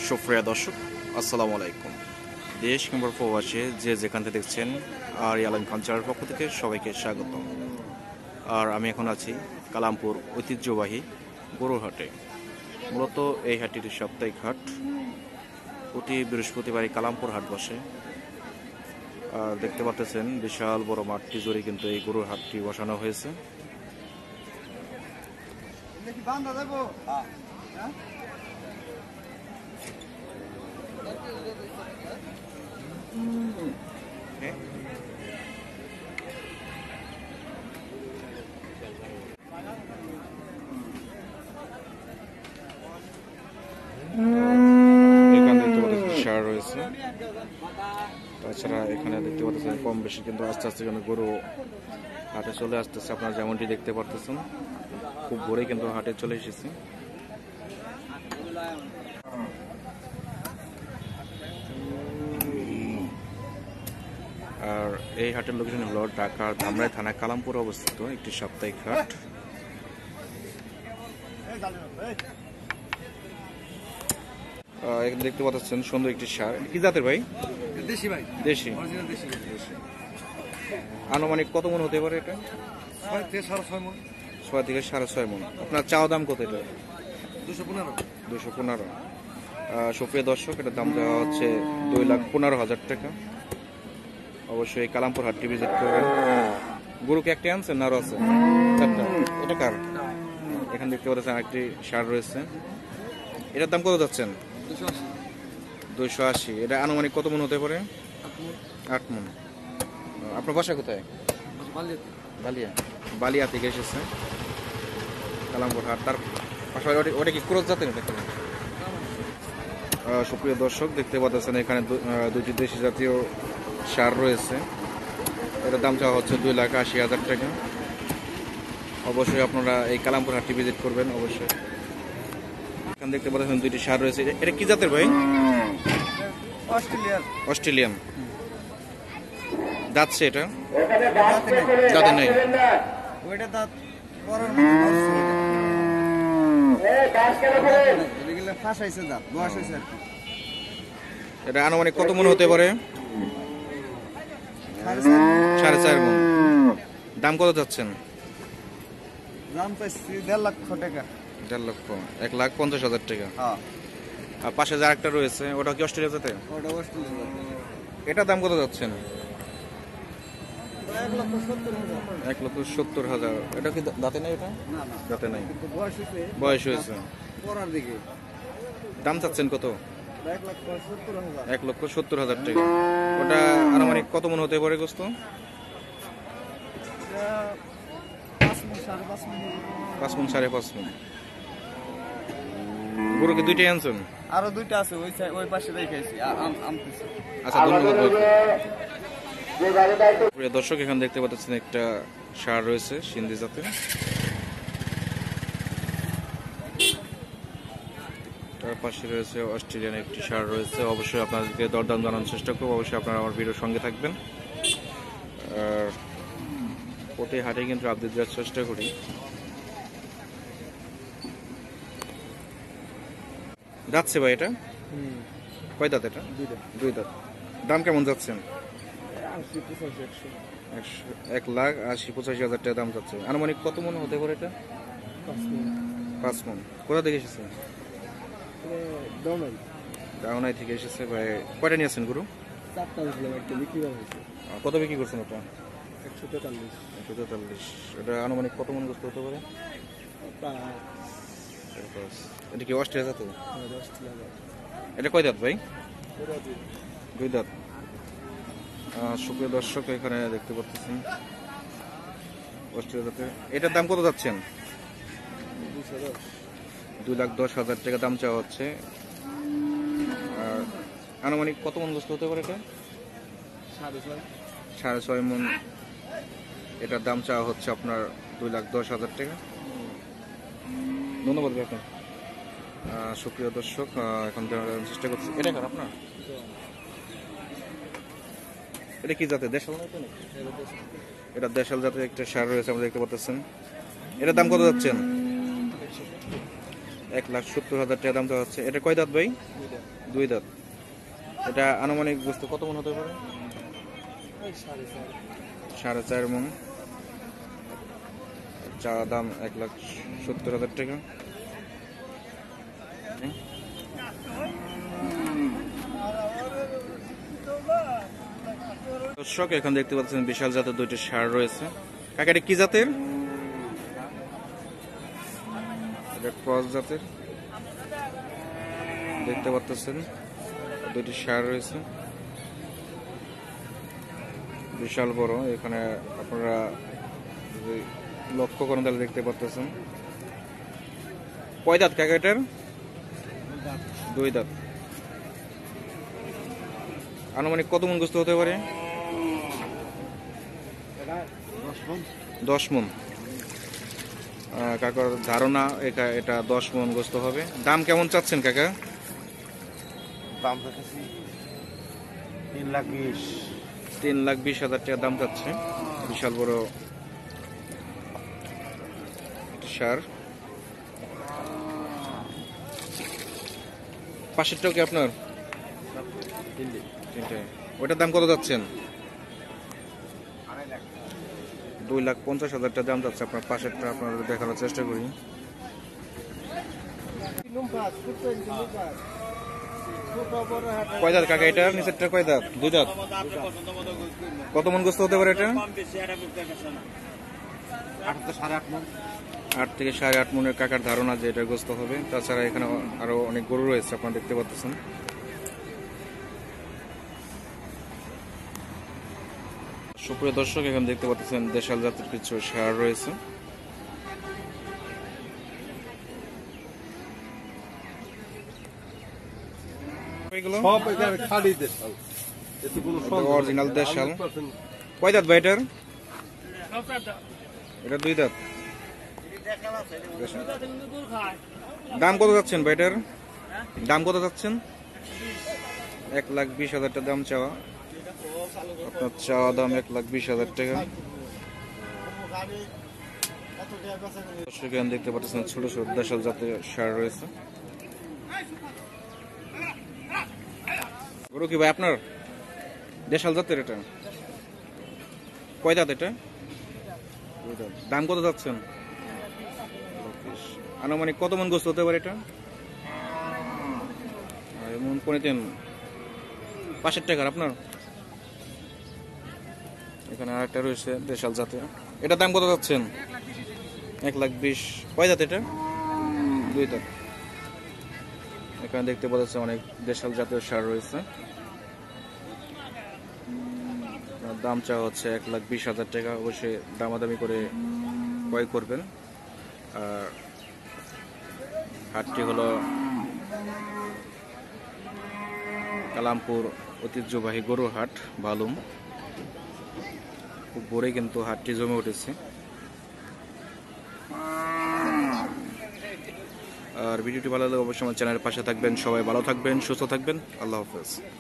সুপ্রিয় দর্শক, আসসালামু আলাইকুম। দেশ কিংবা প্রবাসে যে যেখান থেকে দেখছেন আর আলম কালচারের পক্ষ থেকে সবাইকে স্বাগত। আর আমি এখন আছি কালামপুর ঐতিহ্যবাহী গরুর হাটে। মূলত এই হাটটি সাপ্তাহিক হাট, প্রতি বৃহস্পতিবারই কালামপুর হাট বসে। আর দেখতে পাচ্ছেন বিশাল বড় মাঠটি জুড়ে কিন্তু এই গরুর হাটটি বসানো হয়েছে। এখানে দেখতে পাচ্ছেন সার রয়েছে, তাছাড়া এখানে দেখতে পাচ্ছেন কম বেশি কিন্তু আস্তে আস্তে কিন্তু গরু হাটে চলে আসতেছে। আপনারা যেমনটি দেখতে পারতেছেন, খুব ভোরে কিন্তু হাটে চলে এসেছে। আর এই হাটের লোকেশন হলো ঢাকার ধামরাই থানা কালামপুর অবস্থিত একটি সাপ্তাহিক হাট। এখানে দেখতে পাচ্ছেন সুন্দর একটি সার। কি জাতের ভাই? দেশি ভাই, দেশি। অরিজিনাল দেশি। আনুমানিক কত মন হতে পারে এটা? 6 থেকে 6.5 মণ। 6 থেকে 6.5 মন। আপনার চাওয়া দাম কত এটা? 215। 215। সুপ্রিয় দর্শক, এটার দাম দেওয়া হচ্ছে 2,15,000 টাকা। অবশ্যই কালামপুর হাটটি ভিজিট করবেন। গরুকে একটা আনছেন না আরো আছে? চারটা। এটা কার? এখানে দেখতে পাচ্ছেন একটি সার রয়েছে। এটার দাম কত যাচ্ছেন? 280। এটা আনুমানিক কত মন হতে পারে? 8 মন। আপনার বাসা কোথায়? বালিয়া। বালিয়া থেকে এসেছে কালামপুর হাট। তার পাশাপাশি ওটা কি ক্রস জাতের? সুপ্রিয় দর্শক, দেখতে পাচ্ছেন এখানে দুটি দেশি জাতীয় সার রয়েছে। এটার দাম চাওয়া হচ্ছে 2,80,000 টাকা। অবশ্যই আপনারা এই কালামপুর হাটটি ভিজিট করবেন অবশ্যই। এখানে দেখতে পাচ্ছেন দুইটি সার রয়েছে। এটা কি জাতের ভাই? অস্ট্রেলিয়ান। যাচ্ছে এটা? দাঁতে নেই। ওইটা দাঁত পরার ফাঁসাইছে, দাঁত বয়স হয়েছে আর কি। এটা আনুমানিক কত মন হতে পারে? 4.5 মন। দাম কত যাচ্ছেন? দাম চাইছি 1.5 লক্ষ টাকা। 1.5 লক্ষ, 1,50,000 টাকা। হ্যাঁ। আর পাশে যে আরেকটা রয়েছে, ওটা কি অস্ট্রেলিয়া জাতে? ওটা অস্ট্রেলিয়া। এটা দাম কত যাচ্ছেন? 1,70,000। 1,70,000। এটা কি দাঁতে নেই? এটা না না, দাঁতে নেই, কিন্তু বয়স হয়েছে। পরার দিকে দাম চাচ্ছেন কত? 1,70,000। 1,70,000 টাকা। ওটা আনুমানিক কত মন হতে পারে গোস্ত? 5 মণ, 5.5 মণ। 5 মন, 5.5 মন। গরুকে দুইটাই আনছেন? আরো দুইটা আছে, ওই পাশে রেখেছি আমতেছি। আচ্ছা, ধন্যবাদ। প্রিয় দর্শক, এখানে দেখতে পাচ্ছেন একটা সার রয়েছে সিন্ধি জাতের। তার পাশে রয়েছে অস্ট্রেলিয়ান একটি সার রয়েছে। অবশ্যই আপনাদেরকে দরদাম জানানোর চেষ্টা করবো। অবশ্যই আপনারা আমার ভিডিওর সঙ্গে থাকবেন। আর প্রতি হাটে কিন্তু আপডেট দেওয়ার চেষ্টা করি। যাচ্ছে ভাই এটা? কয় দাঁত এটা? 2 দাঁত। দাম কেমন যাচ্ছেন? 1,80,000 টাকা দাম যাচ্ছে। আনুমানিক কত মন হতে পারে এটা? 5 মন। কোথা থেকে এসেছে? দাওনাই থেকে এসেছে ভাই। কয়টা নিয়েছেন গরু? 4টা বিক্রি করা হয়েছে। কত বিক্রি করছেন ওটা? 143। 143। এটা আনুমানিক কত মন গোস্ত হতে পারে? এটা কি অস্ট্রেলিয়া জাত? এটা কয় দাঁত ভাই? 2 দাঁত। সুপ্রিয় দর্শক, এখানে দেখতে পাচ্ছেন অস্ট্রেলিয়া জাতের। এটার দাম কত যাচ্ছেন? 2,10,000 টাকা দাম চাওয়া হচ্ছে। আর আনুমানিক কত মন গোস্ত হতে পারে এটা? 6.5 মন। এটার দাম চাওয়া হচ্ছে আপনার 2,10,000 টাকা। ধন্যবাদ ভাই আপনার। সুপ্রিয় দর্শক, এখন জানার চেষ্টা করছি। এটা কার আপনার? এটা কি জাতের? দেশাল? এটা দেশাল জাতের একটা সার রয়েছে, আমরা দেখতে পাচ্ছেন। এটার দাম কত যাচ্ছেন? 1,70,000 টাকা দাম তো হচ্ছে। এটা কয় দাঁত ভাই? 2 দাঁত। এটা আনুমানিক বস্তু কত মন হতে পারে? 4.5 মন। চা দাম 1,70,000 টাকা। দর্শক এখন দেখতে পাচ্ছেন বিশাল জাতের দুইটি ষাঁড় রয়েছে। কাকা এটা কি জাতের? এটা ক্রস জাতের দেখতে পাচ্ছেন, দুইটি ষাঁড় রয়েছে বিশাল বড়। এখানে আপনারা যদি লক্ষ্য করেন তাহলে দেখতে পাচ্ছেন। কয় দাঁত কাকা এটার? 2 দাঁত। আনুমানিক কত মন গোস্ত হতে পারে? 10 মন। কাকার ধারণা এটা 10 মন গোস্ত হবে। দাম কেমন চাচ্ছেন কাকা? দাম রেখেছি 3,20,000। 3,20,000 টাকা দাম চাচ্ছে। বিশাল বড় সার। পাশেরটাও কি আপনার? তিনটে। ওইটার দাম কত যাচ্ছেন? 2,50,000 টাকা দাম যাচ্ছে। আপনার পাশেরটা আপনাদের দেখানোর চেষ্টা করি। কয় দাঁত কাকা এটার? নিচেরটা কয় দাঁত? 2 দাঁত। কত মন গোস্ত হতে পারে এটা? 8 থেকে 8.5 মনের কাকার ধারণা যে এটা গোস্ত হবে। তাছাড়া এখানে আরো অনেক গরু রয়েছে আপনারা দেখতে পাচ্ছেন। সুপ্রিয় দর্শক এখানে দেখতে পাচ্ছেন দেশাল জাতের কিছু ষাঁড় রয়েছে। সব এখানে খালি দেশাল, এতে কোনো সন্দেহ নেই। অরিজিনাল দেশাল। 100% কয় দাঁত ভাই এটার? এটা 2 দাঁত। দাম কত যাচ্ছেন ভাই এটার? দাম কত যাচ্ছেন? 1,20,000 টাকা দাম চাওয়া। আপনার চাওয়া দাম 1,20,000 টাকা। দর্শক এখানে দেখতে পাচ্ছেন ছোট ছোট দেশাল জাতের ষাঁড় রয়েছে। গরু কি ভাই আপনার? দেশাল জাতের এটা? কয় দাঁত এটা? 2 দাঁত। দাম কত যাচ্ছেন? আনুমানিক কত মন গোস্ত হতে পারে এটা? এমন কোনে দেন? পাশের টাকার আপনার? এখানে আরেকটা রয়েছে দেশাল জাতের। এটার দাম কত যাচ্ছেন? 1,20,000। কয় দাঁত এটা? 2 দাঁত। এখানে দেখতে পাচ্ছেন অনেক দেশাল জাতের ষাঁড় রয়েছে। দাম চাওয়া হচ্ছে 1,20,000 টাকা। অবশ্যই দামাদামি করে ক্রয় করবেন। আর হাটটি হলো কালামপুর ঐতিহ্যবাহী গরুর হাট বালুম। খুব ভোরে কিন্তু হাটটি জমে উঠেছে। আর ভিডিওটি ভালো লাগলে অবশ্যই আমার চ্যানেলের পাশে থাকবেন। সবাই ভালো থাকবেন, সুস্থ থাকবেন। আল্লাহ হাফেজ।